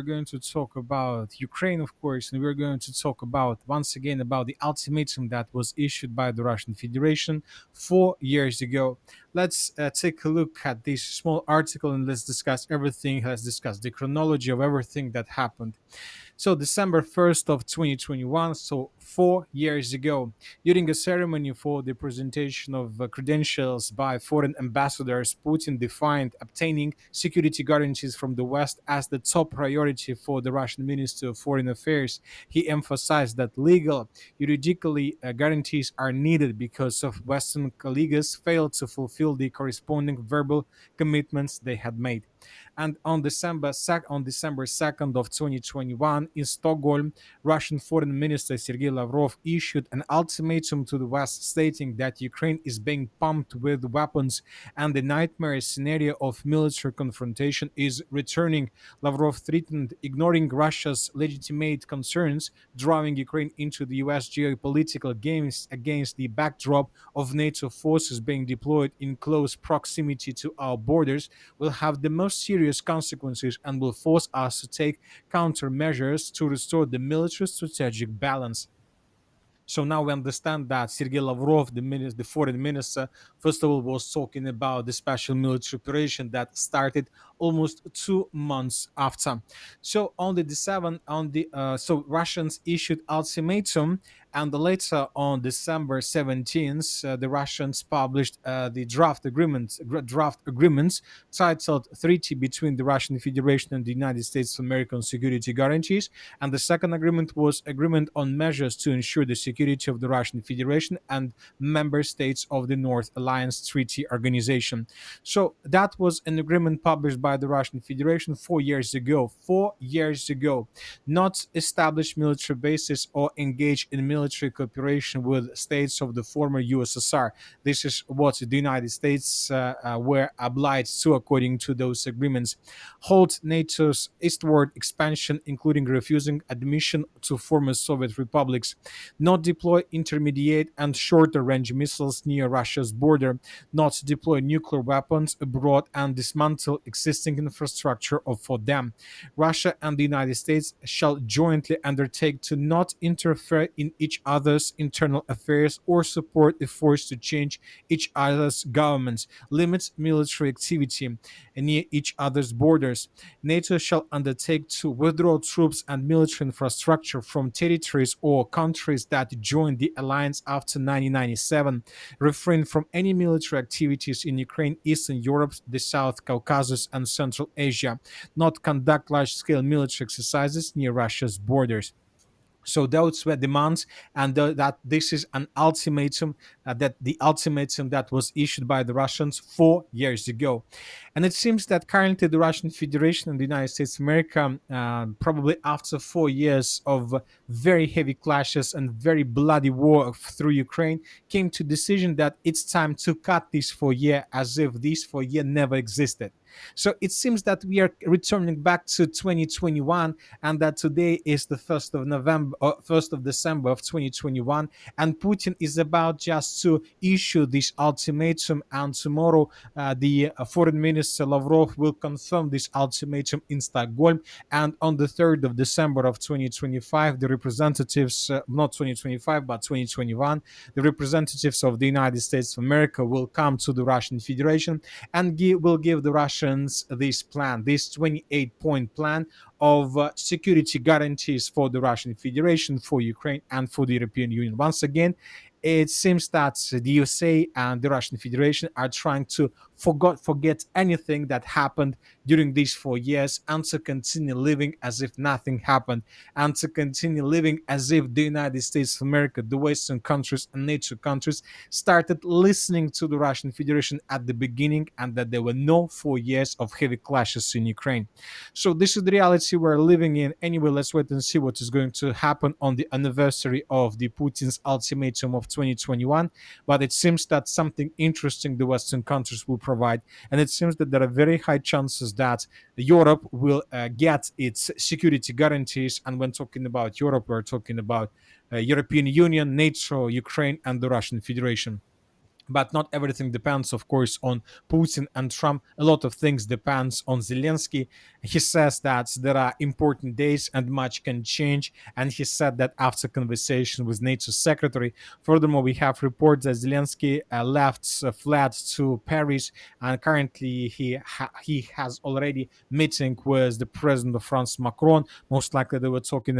We're going to talk about Ukraine, of course, and we're going to talk about once again about the ultimatum that was issued by the Russian Federation 4 years ago. Let's take a look at this small article and let's discuss everything. Let's discuss the chronology of everything that happened. So December 1st of 2021, so 4 years ago, during a ceremony for the presentation of credentials by foreign ambassadors, Putin defined obtaining security guarantees from the West as the top priority for the Russian Ministry of Foreign Affairs. He emphasized that legal, juridically guarantees are needed because of Western colleagues failed to fulfill the corresponding verbal commitments they had made. And on December 2nd of 2021 in Stockholm, Russian Foreign Minister Sergei Lavrov issued an ultimatum to the West stating that Ukraine is being pumped with weapons and the nightmare scenario of military confrontation is returning. Lavrov threatened ignoring Russia's legitimate concerns, drawing Ukraine into the US geopolitical games against the backdrop of NATO forces being deployed in close proximity to our borders will have the most serious consequences and will force us to take countermeasures to restore the military strategic balance. So now we understand that Sergei Lavrov, the foreign minister, first of all, was talking about the special military operation that started almost 2 months after. So on the 7th, so Russians issued ultimatum, and later on December 17th, the Russians published the draft agreements titled "Treaty between the Russian Federation and the United States of American Security Guarantees," and the second agreement was agreement on measures to ensure the security of the Russian Federation and member states of the North Alliance Treaty Organization. So that was an agreement published by the Russian Federation 4 years ago. 4 years ago, not establish military bases or engage in military cooperation with states of the former USSR. This is what the United States were obliged to according to those agreements. Halt NATO's eastward expansion, including refusing admission to former Soviet republics, not deploy intermediate and shorter range missiles near Russia's border, not deploy nuclear weapons abroad, and dismantle existing infrastructure for them. Russia and the United States shall jointly undertake to not interfere in each other's internal affairs or support efforts to change each other's governments, limit military activity near each other's borders. NATO shall undertake to withdraw troops and military infrastructure from territories or countries that joined the alliance after 1997, refrain from any military activities in Ukraine, Eastern Europe, the South Caucasus, and Central Asia, not conduct large scale military exercises near Russia's borders. So those were demands, and that this is an ultimatum, that the ultimatum that was issued by the Russians 4 years ago. And it seems that currently the Russian Federation and the United States of America, probably after 4 years of very heavy clashes and very bloody war through Ukraine, came to decision that it's time to cut this 4 year as if this 4 year never existed. So it seems that we are returning back to 2021, and that today is the 1st of December of 2021, and Putin is about just to issue this ultimatum, and tomorrow the foreign minister Lavrov will confirm this ultimatum in Stockholm, and on the 3rd of December of 2025, the representatives, not 2025 but 2021, the representatives of the United States of America will come to the Russian Federation and will give the Russians this plan, this 28-point plan of security guarantees for the Russian Federation, for Ukraine, and for the European Union. Once again, it seems that the USA and the Russian Federation are trying to forget anything that happened during these 4 years, and to continue living as if nothing happened, and to continue living as if the United States of America, the Western countries, and NATO countries started listening to the Russian Federation at the beginning, and that there were no 4 years of heavy clashes in Ukraine. So this is the reality we're living in. Anyway, let's wait and see what is going to happen on the anniversary of the Putin's ultimatum of 2021. But it seems that something interesting the Western countries will provide, and it seems that there are very high chances that Europe will get its security guarantees. And when talking about Europe, we're talking about European Union, NATO, Ukraine, and the Russian Federation. but not everything depends, of course, on Putin and Trump. A lot of things depends on Zelensky. He says that there are important days and much can change, and he said that after conversation with NATO secretary. Furthermore, we have reports that Zelensky fled to Paris, and currently he has already meeting with the president of France, Macron. Most likely, they were talking